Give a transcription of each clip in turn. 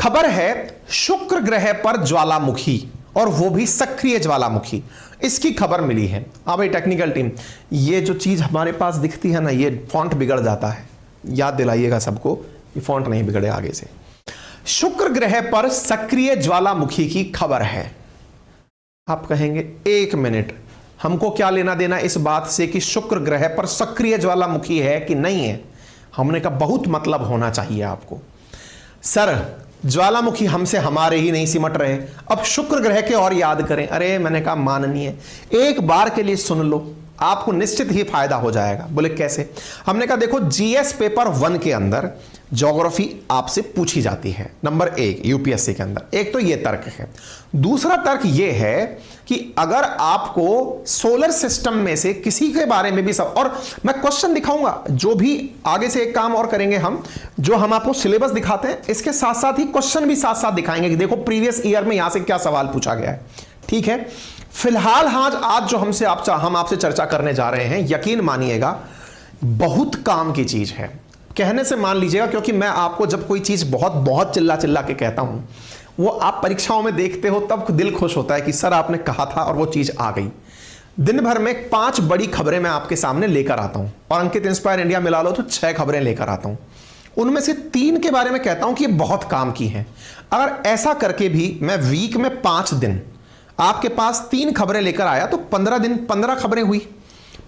खबर है शुक्र ग्रह पर ज्वालामुखी, और वो भी सक्रिय ज्वालामुखी, इसकी खबर मिली है। हाँ भाई टेक्निकल टीम, ये जो चीज हमारे पास दिखती है ना, ये फॉन्ट बिगड़ जाता है, याद दिलाइएगा सबको, ये फॉन्ट नहीं बिगड़े आगे से। शुक्र ग्रह पर सक्रिय ज्वालामुखी की खबर है। आप कहेंगे एक मिनट, हमको क्या लेना देना इस बात से कि शुक्र ग्रह पर सक्रिय ज्वालामुखी है कि नहीं है। हमने कहा बहुत मतलब होना चाहिए आपको। सर ज्वालामुखी हमसे हमारे ही नहीं सिमट रहे, अब शुक्र ग्रह के और याद करें। अरे मैंने कहा माननीय, एक बार के लिए सुन लो, आपको निश्चित ही फायदा हो जाएगा। बोले कैसे? हमने कहा देखो, जीएस पेपर 1 के अंदर ज्योग्राफी आपसे पूछी जाती है, नंबर 1 यूपीएससी के अंदर। एक तो ये तर्क है। दूसरा तर्क ये है कि अगर आपको सोलर सिस्टम में से किसी के बारे में भी सब, और मैं क्वेश्चन दिखाऊंगा, जो भी आगे से एक काम और करेंगे हम, जो हम आपको सिलेबस दिखाते हैं इसके साथ साथ ही क्वेश्चन भी साथ साथ दिखाएंगे कि देखो प्रीवियस ईयर में यहां से क्या सवाल पूछा गया है। ठीक है, फिलहाल आज जो हम आपसे चर्चा करने जा रहे हैं, यकीन मानिएगा बहुत काम की चीज है। कहने से मान लीजिएगा, क्योंकि मैं आपको जब कोई चीज बहुत बहुत चिल्ला चिल्ला के कहता हूं, वो आप परीक्षाओं में देखते हो तब दिल खुश होता है कि सर आपने कहा था और वो चीज आ गई। दिन भर में 5 बड़ी खबरें मैं आपके सामने लेकर आता हूं, और अंकित इंस्पायर इंडिया मिला लो तो 6 खबरें लेकर आता हूं। उनमें से 3 के बारे में कहता हूं कि ये बहुत काम की हैं। अगर ऐसा करके भी मैं वीक में 5 दिन आपके पास 3 खबरें लेकर आया तो 15 दिन 15 खबरें हुई।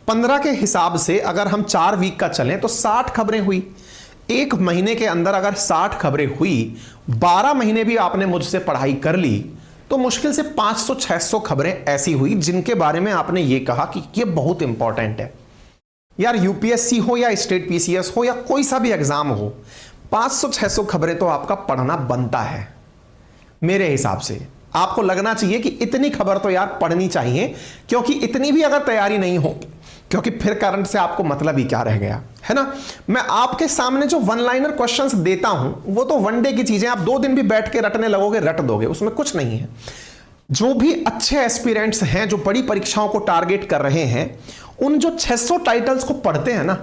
15 के हिसाब से अगर हम 4 वीक का चलें तो 60 खबरें हुई। एक महीने के अंदर अगर 60 खबरें हुई, 12 महीने भी आपने मुझसे पढ़ाई कर ली, तो मुश्किल से 500-600 खबरें ऐसी हुई जिनके बारे में आपने ये कहा कि ये बहुत इंपॉर्टेंट है। यार यूपीएससी हो या स्टेट पीसीएस हो या कोई सा भी एग्जाम हो, 500-600 खबरें तो आपका पढ़ना बनता है। मेरे हिसाब से आपको लगना चाहिए कि इतनी खबर तो यार पढ़नी चाहिए, क्योंकि इतनी भी अगर तैयारी नहीं हो, क्योंकि फिर करंट से आपको मतलब ही क्या रह गया, है ना। मैं आपके सामने जो 1 लाइनर क्वेश्चंस देता हूं वो तो 1 डे की चीजें, आप 2 दिन भी बैठ के रटने लगोगे, रट दोगे, उसमें कुछ नहीं है। जो भी अच्छे एस्पिरेंट्स हैं, जो बड़ी परीक्षाओं को टारगेट कर रहे हैं, उन जो 600 टाइटल्स को पढ़ते हैं ना,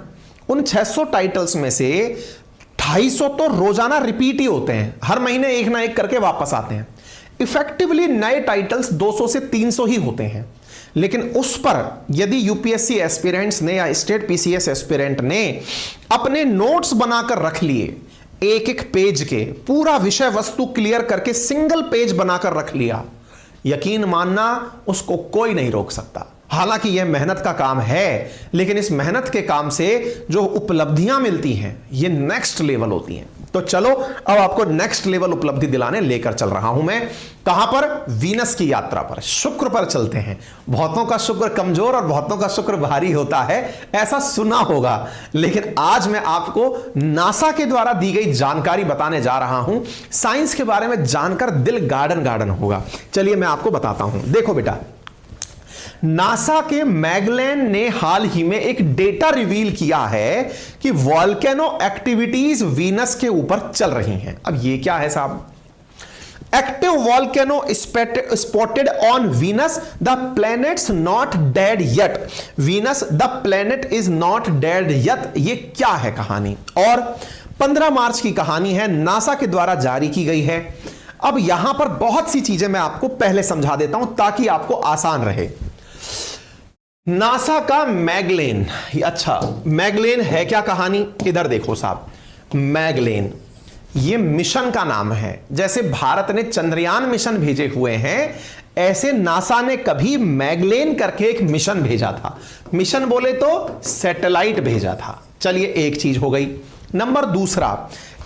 उन 600 टाइटल्स में से 250 तो रोजाना रिपीट ही होते हैं, हर महीने एक ना एक करके वापस आते हैं। इफेक्टिवली नए टाइटल्स 200 से 300 ही होते हैं। लेकिन उस पर यदि यूपीएससी एस्पिरेंट्स ने या स्टेट पीसीएस एस्पिरेंट ने अपने नोट्स बनाकर रख लिए, एक एक पेज के पूरा विषय वस्तु क्लियर करके सिंगल पेज बनाकर रख लिया, यकीन मानना उसको कोई नहीं रोक सकता। हालांकि यह मेहनत का काम है, लेकिन इस मेहनत के काम से जो उपलब्धियां मिलती हैं ये नेक्स्ट लेवल होती हैं। तो चलो अब आपको नेक्स्ट लेवल उपलब्धि दिलाने लेकर चल रहा हूं मैं। कहां पर? वीनस की यात्रा पर, शुक्र पर चलते हैं। बहुतों का शुक्र कमजोर और बहुतों का शुक्र भारी होता है, ऐसा सुना होगा, लेकिन आज मैं आपको नासा के द्वारा दी गई जानकारी बताने जा रहा हूं। साइंस के बारे में जानकर दिल गार्डन गार्डन होगा। चलिए मैं आपको बताता हूं। देखो बेटा, नासा के मैगलेन ने हाल ही में एक डेटा रिवील किया है कि वॉल्केनो एक्टिविटीज वीनस के ऊपर चल रही हैं। अब ये क्या है साहब? Active volcano spotted on Venus, the planets not dead yet. Venus the planet is not dead yet. ये क्या है कहानी? और 15 मार्च की कहानी है, नासा के द्वारा जारी की गई है। अब यहां पर बहुत सी चीजें मैं आपको पहले समझा देता हूं ताकि आपको आसान रहे। नासा का मैगलेन, अच्छा मैगलेन है क्या कहानी? इधर देखो साहब, मैगलेन ये मिशन का नाम है। जैसे भारत ने चंद्रयान मिशन भेजे हुए हैं, ऐसे नासा ने कभी मैगलेन करके एक मिशन भेजा था। मिशन बोले तो सैटेलाइट भेजा था। चलिए एक चीज हो गई। नंबर दूसरा,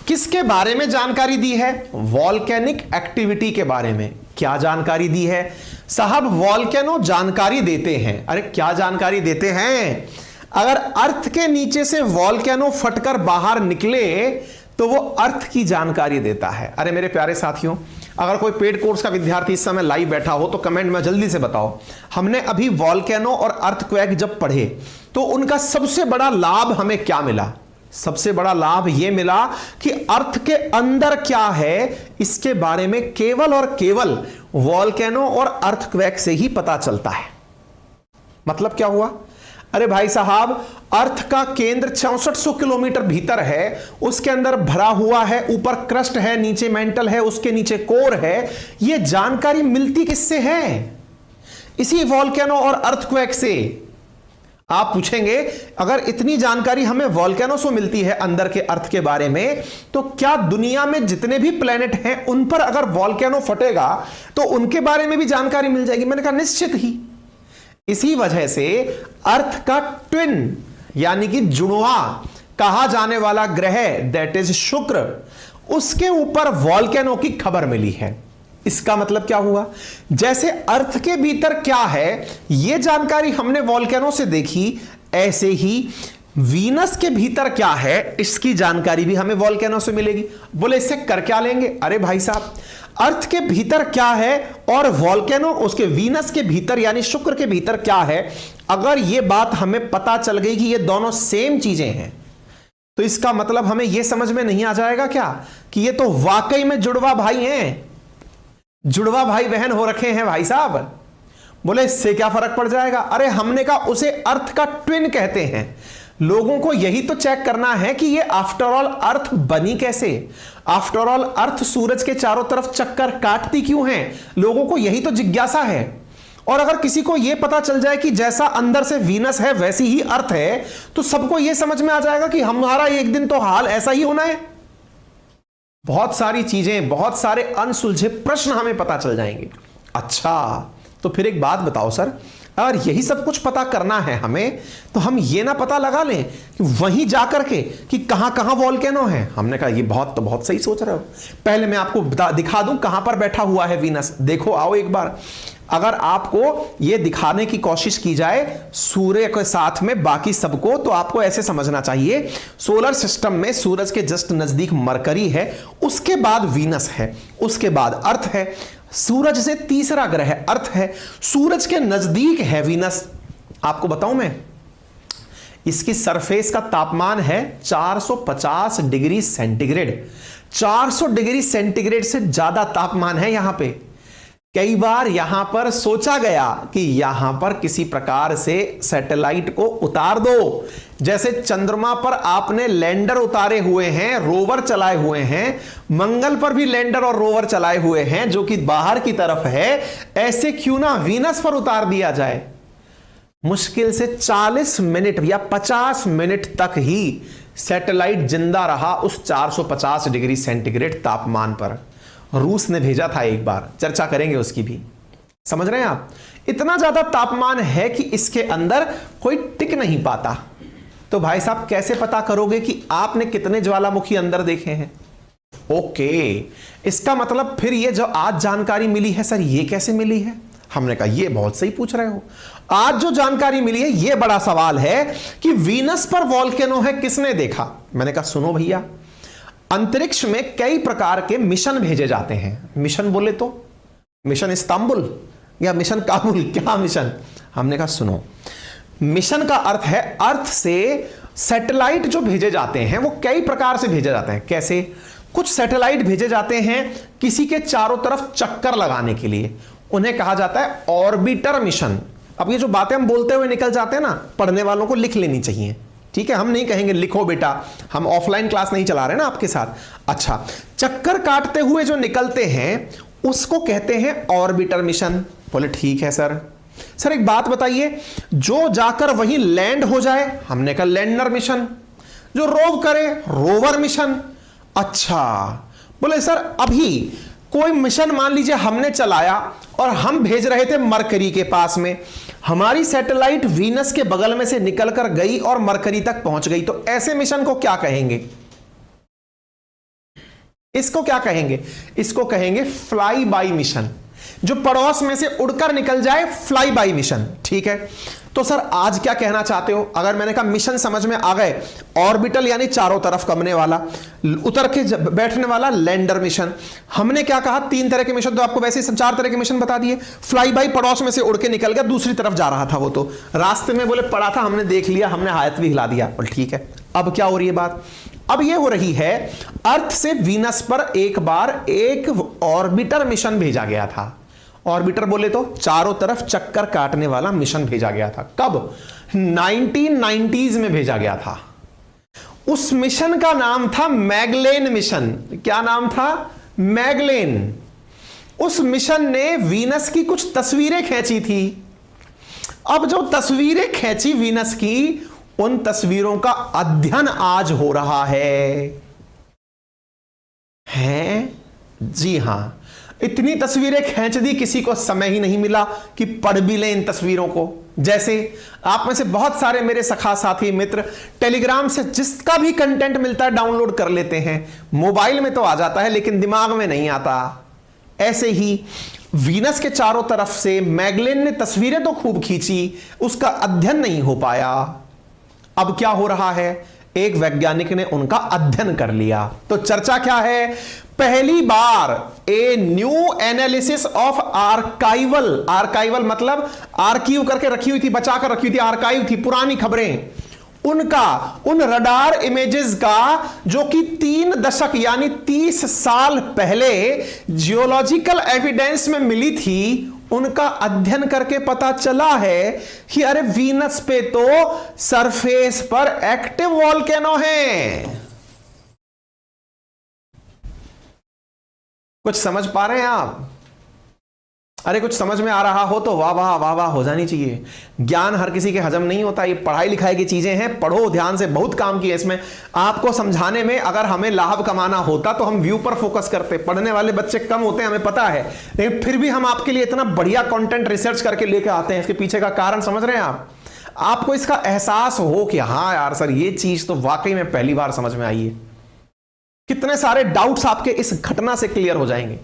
किसके बारे में जानकारी दी है? वॉल्केनिक एक्टिविटी के बारे में। क्या जानकारी दी है साहब? वॉल्केनो जानकारी देते हैं। अरे क्या जानकारी देते हैं? अगर अर्थ के नीचे से वॉल्केनो फटकर बाहर निकले तो वो अर्थ की जानकारी देता है। अरे मेरे प्यारे साथियों, अगर कोई पेड कोर्स का विद्यार्थी इस समय लाइव बैठा हो तो कमेंट में जल्दी से बताओ। हमने अभी वॉल्केनो और अर्थक्वेक जब पढ़े तो उनका सबसे बड़ा लाभ हमें क्या मिला? सबसे बड़ा लाभ यह मिला कि अर्थ के अंदर क्या है इसके बारे में केवल और केवल वॉल्केनो और अर्थक्वेक से ही पता चलता है। मतलब क्या हुआ? अरे भाई साहब, अर्थ का केंद्र 6400 किलोमीटर भीतर है, उसके अंदर भरा हुआ है, ऊपर क्रस्ट है, नीचे मेंटल है, उसके नीचे कोर है। यह जानकारी मिलती किससे है? इसी वॉल्केनो और अर्थक्वेक से। आप पूछेंगे अगर इतनी जानकारी हमें वॉल्केनो से मिलती है अंदर के अर्थ के बारे में, तो क्या दुनिया में जितने भी प्लेनेट हैं उन पर अगर वॉल्केनो फटेगा तो उनके बारे में भी जानकारी मिल जाएगी? मैंने कहा निश्चित ही। इसी वजह से अर्थ का ट्विन यानी कि जुड़वा कहा जाने वाला ग्रह दैट इज शुक्र, उसके ऊपर वॉल्केनो की खबर मिली है। इसका मतलब क्या हुआ? जैसे अर्थ के भीतर क्या है यह जानकारी हमने वॉल्केनो से देखी, ऐसे ही वीनस के भीतर क्या है इसकी जानकारी भी हमें वॉल्केनो से मिलेगी। बोले इससे कर क्या लेंगे? अरे भाई साहब, अर्थ के भीतर क्या है और वॉल्केनो उसके वीनस के भीतर यानी शुक्र के भीतर क्या है, अगर यह बात हमें पता चल गई कि ये दोनों सेम चीजें हैं, तो इसका मतलब हमें यह समझ में नहीं आ जाएगा क्या कि ये तो वाकई में जुड़वा भाई हैं, जुड़वा भाई बहन हो रखे हैं भाई साहब। बोले इससे क्या फर्क पड़ जाएगा? अरे हमने कहा उसे अर्थ का ट्विन कहते हैं। लोगों को यही तो चेक करना है कि ये आफ्टर ऑल अर्थ बनी कैसे, आफ्टर ऑल अर्थ सूरज के चारों तरफ चक्कर काटती क्यों है, लोगों को यही तो जिज्ञासा है। और अगर किसी को यह पता चल जाए कि जैसा अंदर से वीनस है वैसी ही अर्थ है, तो सबको यह समझ में आ जाएगा कि हमारा एक दिन तो हाल ऐसा ही होना है। बहुत सारी चीजें, बहुत सारे अनसुलझे प्रश्न हमें पता चल जाएंगे। अच्छा, तो फिर एक बात बताओ सर, अगर यही सब कुछ पता करना है हमें, तो हम ये ना पता लगा लें कि वहीं जाकर के कि कहां कहां वॉल्केनो है? हमने कहा ये बहुत सही सोच रहे हो। पहले मैं आपको दिखा दूं कहां पर बैठा हुआ है वीनस। देखो आओ एक बार, अगर आपको यह दिखाने की कोशिश की जाए सूर्य के साथ में बाकी सबको, तो आपको ऐसे समझना चाहिए सोलर सिस्टम में सूरज के जस्ट नजदीक मरकरी है, उसके बाद वीनस है, उसके बाद अर्थ है, सूरज से तीसरा ग्रह अर्थ है, सूरज के नजदीक है वीनस। आपको बताऊं मैं, इसकी सरफेस का तापमान है 450 डिग्री सेंटीग्रेड। 400 डिग्री सेंटीग्रेड से ज्यादा तापमान है यहां पे। कई बार यहां पर सोचा गया कि यहां पर किसी प्रकार से सैटेलाइट को उतार दो, जैसे चंद्रमा पर आपने लैंडर उतारे हुए हैं, रोवर चलाए हुए हैं, मंगल पर भी लैंडर और रोवर चलाए हुए हैं जो कि बाहर की तरफ है, ऐसे क्यों ना वीनस पर उतार दिया जाए। मुश्किल से 40 मिनट या 50 मिनट तक ही सैटेलाइट जिंदा रहा उस 450 डिग्री सेंटीग्रेड तापमान पर। रूस ने भेजा था एक बार, चर्चा करेंगे उसकी भी। समझ रहे हैं आप? इतना ज्यादा तापमान है कि इसके अंदर कोई टिक नहीं पाता। तो भाई साहब कैसे पता करोगे कि आपने कितने ज्वालामुखी अंदर देखे हैं? ओके, इसका मतलब फिर ये जो आज जानकारी मिली है सर, ये कैसे मिली है? हमने कहा ये बहुत सही पूछ रहे हो। आज जो जानकारी मिली है ये बड़ा सवाल है कि वीनस पर वॉल्केनो है, किसने देखा? मैंने कहा सुनो भैया, अंतरिक्ष में कई प्रकार के मिशन भेजे जाते हैं। मिशन बोले तो मिशन इस्तांबुल या मिशन काबुल, क्या मिशन? हमने कहा सुनो, मिशन का अर्थ है अर्थ से सैटेलाइट जो भेजे जाते हैं वो कई प्रकार से भेजे जाते हैं। कैसे? कुछ सैटेलाइट भेजे जाते हैं किसी के चारों तरफ चक्कर लगाने के लिए, उन्हें कहा जाता है ऑर्बिटर मिशन। अब ये जो बातें हम बोलते हुए निकल जाते हैं ना, पढ़ने वालों को लिख लेनी चाहिए, ठीक है? हम नहीं कहेंगे लिखो बेटा, हम ऑफलाइन क्लास नहीं चला रहे ना आपके साथ। अच्छा, चक्कर काटते हुए जो निकलते हैं उसको कहते हैं ऑर्बिटर मिशन। बोले ठीक है सर। सर एक बात बताइए, जो जाकर वहीं लैंड हो जाए? हमने कहा लैंडर मिशन। जो रोव करे? Rover mission. अच्छा, बोले सर अभी कोई मिशन मान लीजिए हमने चलाया और हम भेज रहे थे मरकरी के पास में, हमारी सैटेलाइट वीनस के बगल में से निकलकर गई और मरकरी तक पहुंच गई, तो ऐसे मिशन को क्या कहेंगे? इसको क्या कहेंगे? इसको कहेंगे फ्लाई बाय मिशन। जो पड़ोस में से उड़कर निकल जाए, फ्लाई बाय मिशन। ठीक है, तो सर आज क्या कहना चाहते हो? अगर मैंने कहा मिशन समझ में आ गए, ऑर्बिटल यानी चारों तरफ कमने वाला, उतर के बैठने वाला लैंडर मिशन। हमने क्या कहा? 3 तरह के मिशन, तो आपको वैसे ही 4 तरह के मिशन बता दिए। फ्लाई बाय, पड़ोस में से उड़ के निकल गया, दूसरी तरफ जा रहा था वो, तो रास्ते में बोले पड़ा था, हमने देख लिया, हमने हाथ भी हिला दिया। और ठीक है, अब क्या हो रही है बात? अब ये हो रही है अर्थ से वीनस पर एक बार एक ऑर्बिटर मिशन भेजा गया था। ऑर्बिटर बोले तो चारों तरफ चक्कर काटने वाला मिशन भेजा गया था। कब? 1990s में भेजा गया था। उस मिशन का नाम था मैगलेन मिशन। क्या नाम था? मैगलेन। उस मिशन ने वीनस की कुछ तस्वीरें खींची थी। अब जो तस्वीरें खींची वीनस की, उन तस्वीरों का अध्ययन आज हो रहा है। जी हां, इतनी तस्वीरें खींच दी, किसी को समय ही नहीं मिला कि पढ़ भी लें इन तस्वीरों को। जैसे आप में से बहुत सारे मेरे सखा साथी मित्र टेलीग्राम से जिसका भी कंटेंट मिलता है डाउनलोड कर लेते हैं। मोबाइल में तो आ जाता है लेकिन दिमाग में नहीं आता। ऐसे ही वीनस के चारों तरफ से मैगलेन ने तस्वीरें तो खूब खींची, उसका अध्ययन नहीं हो पाया। अब क्या हो रहा है? एक वैज्ञानिक ने उनका अध्ययन कर लिया। तो चर्चा क्या है? पहली बार a new analysis of archival मतलब आर्कीव करके रखी हुई थी, बचा कर रखी हुई थी, आर्काइव थी, पुरानी खबरें, उन रडार इमेजेस का जो कि 3 दशक यानी 30 साल पहले जियोलॉजिकल एविडेंस में मिली थी, उनका अध्ययन करके पता चला है कि अरे वीनस पे तो सरफेस पर एक्टिव वॉल्केनो है। कुछ समझ पा रहे हैं आप? अरे कुछ समझ में आ रहा हो तो वाह वाह वाह वाह हो जानी चाहिए। ज्ञान हर किसी के हजम नहीं होता, ये पढ़ाई लिखाई की चीजें हैं, पढ़ो ध्यान से, बहुत काम की है इसमें। आपको समझाने में अगर हमें लाभ कमाना होता तो हम व्यू पर फोकस करते। पढ़ने वाले बच्चे कम होते हैं, हमें पता है, लेकिन फिर भी हम आपके लिए इतना बढ़िया कंटेंट रिसर्च करके लेके आते हैं। इसके पीछे का कारण समझ रहे हैं आप? आपको इसका एहसास हो कि हाँ यार सर, ये चीज तो वाकई में पहली बार समझ में आई है। कितने सारे डाउट्स आपके इस घटना से क्लियर हो जाएंगे।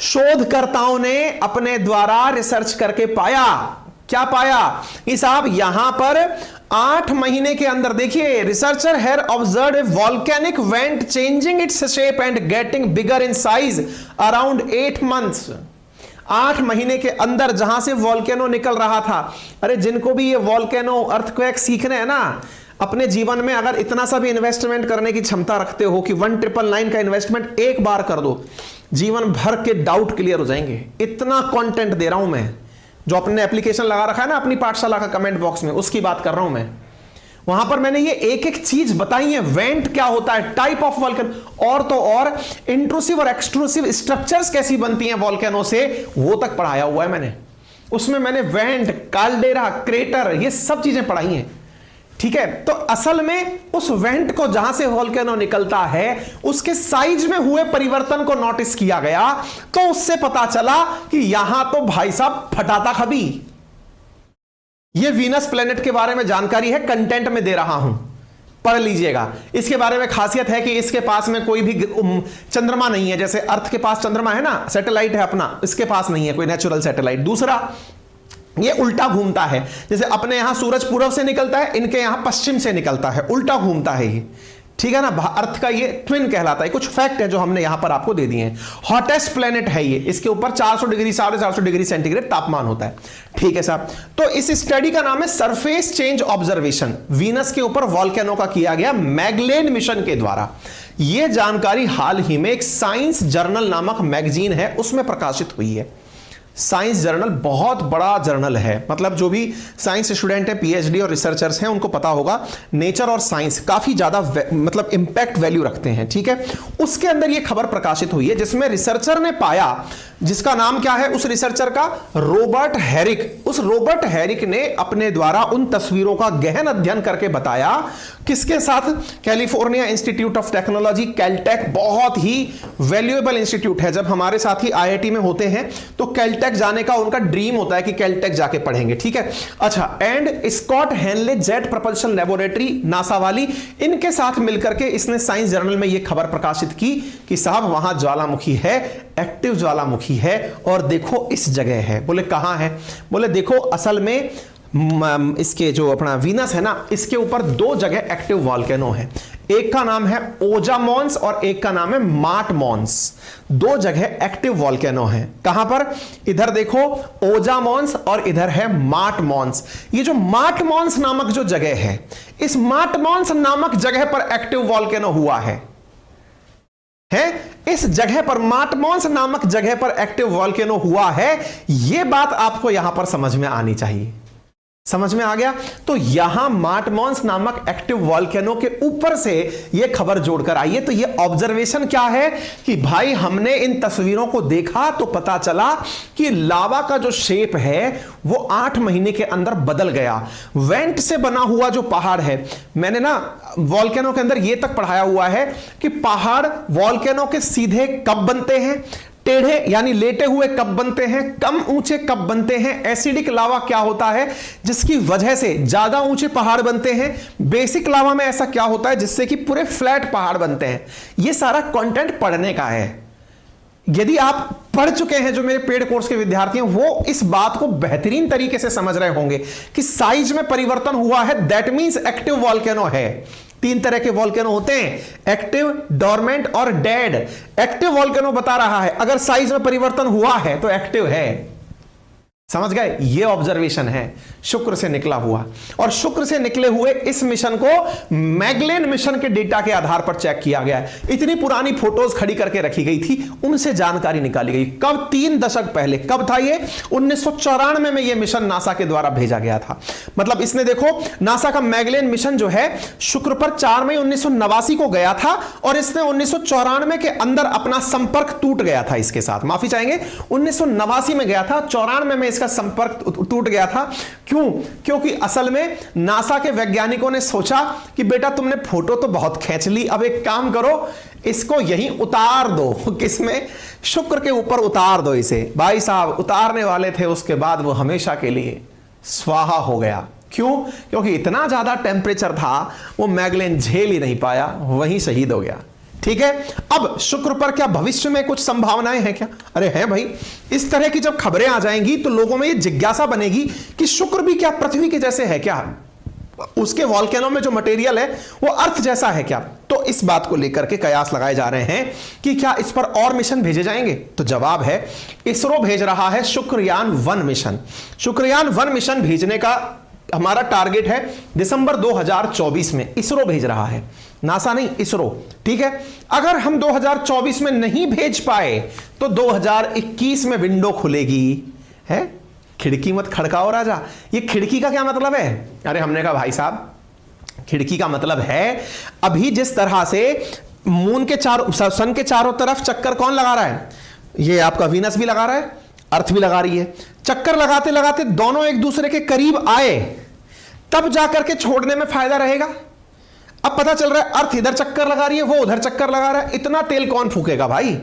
शोधकर्ताओं ने अपने द्वारा रिसर्च करके पाया, क्या पाया कि साहब यहां पर 8 महीने के अंदर, देखिए, researcher have observed A volcanic went changing its shape and getting bigger in size around 8 months. 8 महीने के अंदर जहां से वॉल्केनो निकल रहा था। अरे जिनको भी ये वॉल्केनो अर्थक्वेक सीखने हैं ना अपने जीवन में, अगर इतना सा भी इन्वेस्टमेंट करने की क्षमता रखते हो कि 1999 का इन्वेस्टमेंट एक बार कर दो, जीवन भर के डाउट क्लियर हो जाएंगे। इतना कंटेंट दे रहा हूं मैं, जो अपने एप्लीकेशन लगा रखा है ना अपनी पाठशाला का कमेंट बॉक्स में, उसकी बात कर रहा हूं मैं। वहां पर मैंने ये एक एक चीज बताई है। वेंट क्या होता है, टाइप ऑफ वॉल्केनो, और तो और इंट्रूसिव और एक्सट्रूसिव स्ट्रक्चर्स कैसी बनती हैं वॉल्केनो से, वो तक पढ़ाया हुआ है मैंने। उसमें मैंने वेंट, काल्डेरा, क्रेटर, ये सब चीजें पढ़ाई हैं। ठीक है, तो असल में उस वेंट को जहां से वॉल्केनो निकलता है, उसके साइज में हुए परिवर्तन को नोटिस किया गया, तो उससे पता चला कि यहां तो भाई साहब फटाता खबी। ये वीनस प्लेनेट के बारे में जानकारी है, कंटेंट में दे रहा हूं, पढ़ लीजिएगा। इसके बारे में खासियत है कि इसके पास में कोई भी चंद्रमा नहीं है। जैसे अर्थ के पास चंद्रमा है ना, सैटेलाइट है अपना, इसके पास नहीं है कोई नेचुरल सैटेलाइट। दूसरा, ये उल्टा घूमता है। जैसे अपने यहां सूरज पूर्व से निकलता है, इनके यहां पश्चिम से निकलता है, उल्टा घूमता है ये। ठीक है ना, अर्थ का ये ट्विन कहलाता है। कुछ फैक्ट है जो हमने यहां पर आपको दे दिए हैं। हॉटेस्ट प्लेनेट है ये, इसके ऊपर 400 डिग्री 450 डिग्री सेंटीग्रेड तापमान होता है। ठीक है साहब, तो इस स्टडी का नाम है सरफेस चेंज ऑब्जर्वेशन। वीनस के ऊपर वॉल्केनो का किया गया मैगलेन मिशन के द्वारा। यह जानकारी हाल ही में एक साइंस जर्नल नामक मैगजीन है, उसमें प्रकाशित हुई है। साइंस जर्नल बहुत बड़ा जर्नल है, मतलब जो भी साइंस स्टूडेंट है, पीएचडी और रिसर्चर्स हैं, उनको पता होगा नेचर और साइंस काफी ज्यादा मतलब इंपैक्ट वैल्यू रखते हैं। ठीक है, उसके अंदर ये खबर प्रकाशित हुई है जिसमें रिसर्चर ने पाया, जिसका नाम क्या है उस रिसर्चर का, रॉबर्ट हेरिक। उस रॉबर्ट हेरिक ने अपने द्वारा उन तस्वीरों का गहन अध्ययन करके बताया, किसके साथ, California institute of technology, Caltech, बहुत ही वैल्यूएबल इंस्टीट्यूट है। जब हमारे साथी आईआईटी में होते हैं तो कैलटेक जाने का उनका ड्रीम होता है कि कैलटेक जाके पढ़ेंगे। ठीक है, अच्छा, and Scott Henley jet propulsion laboratory, NASA वाली, इनके साथ मिलकर के इसने साइंस जर्नल में यह खबर प्रकाशित की कि साहब वहां ज्वालामुखी है, एक्टिव ज्वालामुखी है, और देखो इस जगह है। बोले कहां है? बोले देखो असल में इसके जो अपना वीनस है ना, इसके ऊपर 2 जगह एक्टिव वॉल्केनो है। एक का नाम है ओजामॉन्स और एक का नाम है मार्टमॉन्स। 2 जगह एक्टिव वॉल्केनो है। कहां पर? इधर देखो ओजामॉन्स और इधर है मार्टमॉन्स। ये जो मार्टमॉन्स नामक जो जगह है, इस मार्टमॉन्स नामक जगह पर एक्टिव वॉल्केनो हुआ है। इस जगह पर, मार्टमॉन्स नामक जगह पर एक्टिव वॉल्केनो हुआ है। यह बात आपको यहां पर समझ में आनी चाहिए। समझ में आ गया। तो यहां मार्टमॉन्स नामक एक्टिव वॉल्केनो के ऊपर से यह खबर जोड़कर आई है। तो यह ऑब्जर्वेशन क्या है कि भाई हमने इन तस्वीरों को देखा तो पता चला कि लावा का जो शेप है वो 8 महीने के अंदर बदल गया। वेंट से बना हुआ जो पहाड़ है, मैंने ना वॉल्केनो के अंदर यह तक पढ़ाया हुआ है कि पहाड़ वॉल्केनो के सीधे कब बनते हैं, टेढ़े यानी लेटे हुए कब बनते हैं, कम ऊंचे कब बनते हैं, एसिडिक लावा क्या होता है जिसकी वजह से ज्यादा ऊंचे पहाड़ बनते हैं, बेसिक लावा में ऐसा क्या होता है जिससे कि पूरे फ्लैट पहाड़ बनते हैं। यह सारा कंटेंट पढ़ने का है। यदि आप पढ़ चुके हैं, जो मेरे पेड कोर्स के विद्यार्थी हैं, वो इस बात को बेहतरीन तरीके से समझ रहे होंगे कि साइज में परिवर्तन हुआ है, दैट मींस एक्टिव वॉल्केनो है। 3 तरह के वॉल्केनो होते हैं, एक्टिव, डोरमेंट और डेड। एक्टिव वॉल्केनो बता रहा है अगर साइज में परिवर्तन हुआ है तो एक्टिव है। समझ गए? ये ऑब्जर्वेशन है शुक्र से निकला हुआ। और शुक्र से निकले हुए इस मिशन को मैगलेन मिशन के डेटा के आधार पर चेक किया गया है। इतनी पुरानी फोटोज खड़ी करके रखी गई थी, उनसे जानकारी निकाली गई। कब? 3 दशक पहले। कब था ये? 1994 में ये मिशन नासा के द्वारा भेजा गया था। मतलब इसने देखो, नासा का मैगलेन मिशन जो है शुक्र पर 4 मई 1989 को गया था और इसने 1994 के अंदर अपना संपर्क टूट गया था इसके साथ। माफी चाहेंगे, 1989 में गया था, 94 में का संपर्क टूट गया था। क्यों? क्योंकि असल में नासा के वैज्ञानिकों ने सोचा कि बेटा तुमने फोटो तो बहुत खींच ली, अब एक काम करो, इसको यहीं उतार दो। किसमें? शुक्र के ऊपर उतार दो इसे। भाई साहब उतारने वाले थे, उसके बाद वो हमेशा के लिए स्वाहा हो गया। क्यों? क्योंकि इतना ज्यादा टेम्परेचर था, वो मैगलेन झेल ही नहीं पाया, वहीं शहीद हो गया। ठीक है। अब शुक्र पर क्या भविष्य में कुछ संभावनाएं हैं क्या? अरे हैं भाई। इस तरह की जब खबरें आ जाएंगी तो लोगों में ये जिज्ञासा बनेगी कि शुक्र भी क्या पृथ्वी के जैसे है क्या, उसके वॉल्केनो में जो मटेरियल है वो अर्थ जैसा है क्या। तो इस बात को लेकर के कयास लगाए जा रहे हैं कि क्या इस पर और मिशन भेजे जाएंगे। तो जवाब है, इसरो भेज रहा है शुक्रयान 1 मिशन। शुक्रयान 1 मिशन भेजने का हमारा टारगेट है दिसंबर 2024 में। इसरो भेज रहा है, नासा नहीं, इसरो। ठीक है। अगर हम 2024 में नहीं भेज पाए तो 2021 में विंडो खुलेगी। है? खिड़की मत खड़काओ राजा। ये खिड़की का क्या मतलब है? अरे हमने कहा भाई साहब, खिड़की का मतलब है अभी जिस तरह से मून के चारों, सन के चारों तरफ चक्कर कौन लगा रहा है? ये आपका वीनस भी लगा रहा है, अर्थ भी लगा रही है। चक्कर लगाते लगाते दोनों एक दूसरे के करीब आए, तब जाकर के छोड़ने में फायदा रहेगा। अब पता चल रहा है अर्थ इधर चक्कर लगा रही है, वो उधर चक्कर लगा रहा है, इतना तेल कौन फूकेगा भाई?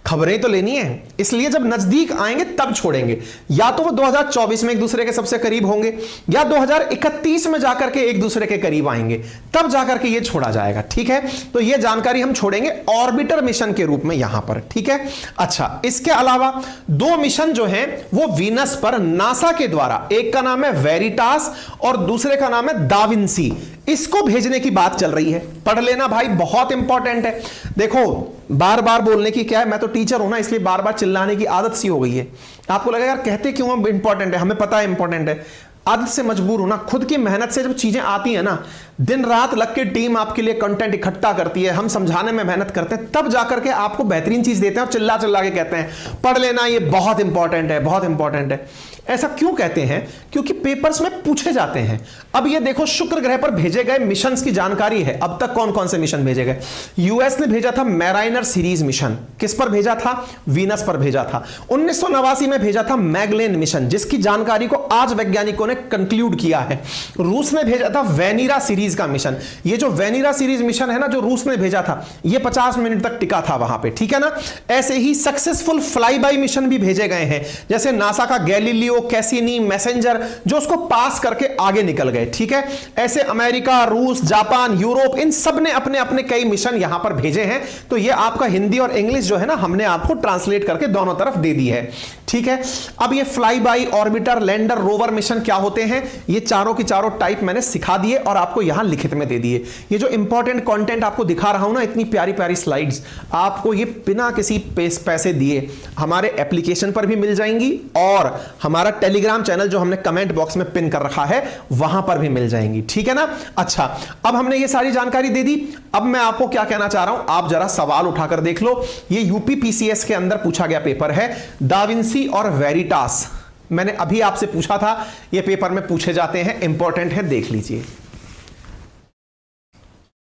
खबरें तो लेनी है, इसलिए जब नजदीक आएंगे तब छोड़ेंगे। या तो वो 2024 में एक दूसरे के सबसे करीब होंगे, या 2031 में जाकर के एक दूसरे के करीब आएंगे, तब जाकर के ये छोड़ा जाएगा। ठीक है। तो ये जानकारी हम छोड़ेंगे ऑर्बिटर मिशन के रूप में यहां पर। ठीक है। अच्छा, इसके अलावा 2 मिशन जो हैं वो वीनस पर नासा के द्वारा, एक का नाम है वेरिटास और दूसरे का नाम है दाविंसी, इसको भेजने की बात चल रही है। पढ़ लेना भाई, बहुत इंपॉर्टेंट है। देखो बार बार बोलने की क्या है, मैं तो टीचर हूं ना, इसलिए बार बार चिल्लाने की आदत सी हो गई है। आपको लगेगा यार कहते क्यों हम, इंपॉर्टेंट है, हमें पता है इंपॉर्टेंट है, आदत से मजबूर हूं ना। खुद की मेहनत से जब चीजें आती है ना, दिन रात लग के टीम आपके लिए कंटेंट इकट्ठा करती है, हम समझाने में मेहनत करते हैं, तब जाकर के आपको बेहतरीन चीज देते हैं और चिल्ला चिल्ला के कहते हैं पढ़ लेना, ये बहुत इंपॉर्टेंट है, बहुत इंपॉर्टेंट है। ऐसा क्यों कहते हैं? क्योंकि पेपर्स में पूछे जाते हैं। अब ये देखो, शुक्र ग्रह पर भेजे गए मिशंस की जानकारी है। अब तक कौन कौन से मिशन भेजे गए? यूएस ने भेजा था मैराइनर सीरीज मिशन। किस पर भेजा था? वीनस पर भेजा था। 1989 में भेजा था मैगलेन मिशन, जिसकी जानकारी को आज वैज्ञानिकों ने कंक्लूड किया है। रूस ने भेजा था वेनिरा सीरीज का मिशन। ये जो वेनिरा सीरीज मिशन है ना, जो रूस ने भेजा था, ये 50 मिनट तक टिका था वहां पे। ठीक है ना। ऐसे ही सक्सेसफुल फ्लाई बाई मिशन भी भेजे गए हैं, जैसे नासा का गैलीलियो, कैसिनी, मैसेंजर, जो उसको पास करके आगे निकल गए। ठीक है। ऐसे अमेरिका, रूस, जापान, यूरोप, इन सब ने अपने अपने कई मिशन यहां पर भेजे हैं। तो ये आपका हिंदी और इंग्लिश जो है ना, हमने आपको ट्रांसलेट करके दोनों तरफ दे दी है। ठीक है। अब ये fly by, orbiter, lander, rover mission क्या होते हैं, ये चारों की चारों टाइप मैंने सिखा दिए और आपको यहां लिखित में दे दिए। ये जो इंपॉर्टेंट कंटेंट आपको दिखा रहा हूं ना, इतनी प्यारी प्यारी स्लाइड्स, आपको ये बिना किसी पैसे दिए हमारे एप्लीकेशन पर भी मिल जाएंगी और हमारा टेलीग्राम चैनल जो हमने कमेंट बॉक्स में पिन कर रखा है वहां पर भी मिल जाएंगी। ठीक है ना। अच्छा, अब हमने ये सारी जानकारी दे दी। अब मैं आपको क्या कहना चाह रहा हूं, आप जरा सवाल उठाकर देख लो। ये यूपी पीसीएस के अंदर पूछा गया पेपर है, दाविंसी और वेरिटास, मैंने अभी आपसे पूछा था, ये पेपर में पूछे जाते हैं, इंपॉर्टेंट है, देख लीजिए।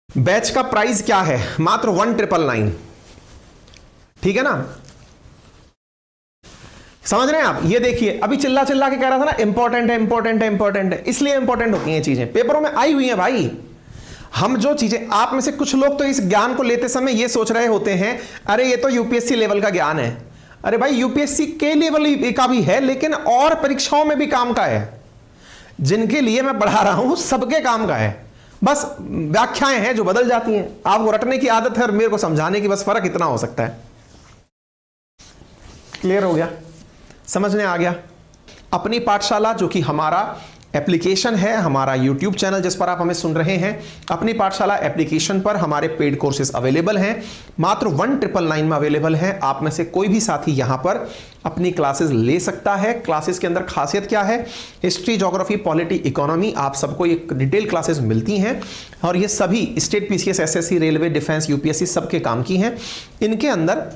बैच का प्राइस क्या है? मात्र 1999, ठीक है ना, समझ रहे हैं आप? ये देखिए, अभी चिल्ला चिल्ला के कह रहा था ना इंपॉर्टेंट है, इंपॉर्टेंट है, इंपॉर्टेंट है, इसलिए इंपॉर्टेंट होती हैं चीजें, पेपरों में आई हुई हैं भाई। हम जो चीजें, आप में से कुछ लोग तो इस ज्ञान को लेते समय ये सोच रहे होते हैं अरे ये तो यूपीएससी लेवल का ज्ञान है। अरे भाई यूपीएससी के लेवल का भी है, लेकिन और परीक्षाओं में भी काम का है। जिनके लिए मैं पढ़ा रहा हूं सबके काम का है, बस व्याख्याएं हैं जो बदल जाती हैं। आपको रटने की आदत है और मेरे को समझाने की बस फर्क इतना हो सकता है। क्लियर हो गया? समझने आ गया? अपनी पाठशाला जो कि हमारा एप्लीकेशन है, हमारा यूट्यूब चैनल जिस पर आप हमें सुन रहे हैं, अपनी पाठशाला एप्लीकेशन पर हमारे पेड कोर्सेज अवेलेबल हैं, मात्र 1999 में अवेलेबल हैं। आप में से कोई भी साथी यहां पर अपनी क्लासेस ले सकता है। क्लासेस के अंदर खासियत क्या है? हिस्ट्री, ज्योग्राफी, पॉलिटी, इकोनॉमी, आप सबको एक डिटेल क्लासेस मिलती हैं और ये सभी state PCS, SSC, railway, defence, UPSC सबके काम की हैं। इनके अंदर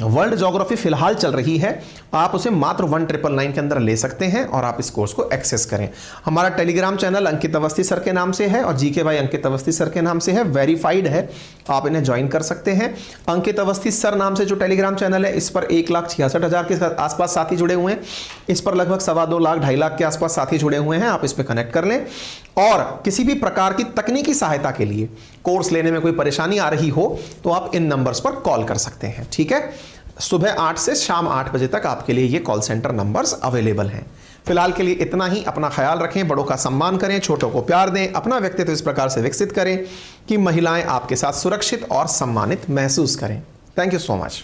वर्ल्ड ज्योग्राफी फिलहाल चल रही है, आप उसे मात्र 1999 के अंदर ले सकते हैं और आप इस कोर्स को एक्सेस करें। हमारा टेलीग्राम चैनल अंकित अवस्थी सर के नाम से है और GK by Ankit Awasthi sir के नाम से है, वेरीफाइड है, आप इन्हें ज्वाइन कर सकते हैं। अंकित अवस्थी सर नाम से जो टेलीग्राम चैनल है, इस पर 1,66,000 के आसपास साथी जुड़े हुए हैं। इस पर लगभग 2.25 लाख 2.5 लाख के आसपास साथी जुड़े हुए हैं। आप इस पर कनेक्ट कर लें और किसी भी प्रकार की तकनीकी सहायता के लिए, कोर्स लेने में कोई परेशानी आ रही हो तो आप इन नंबर्स पर कॉल कर सकते हैं, ठीक है? सुबह 8 से शाम 8 बजे तक आपके लिए ये कॉल सेंटर नंबर्स अवेलेबल हैं। फिलहाल के लिए इतना ही। अपना ख्याल रखें, बड़ों का सम्मान करें, छोटों को प्यार दें, अपना व्यक्तित्व इस प्रकार से विकसित करें कि महिलाएं आपके साथ सुरक्षित और सम्मानित महसूस करें। Thank you so much.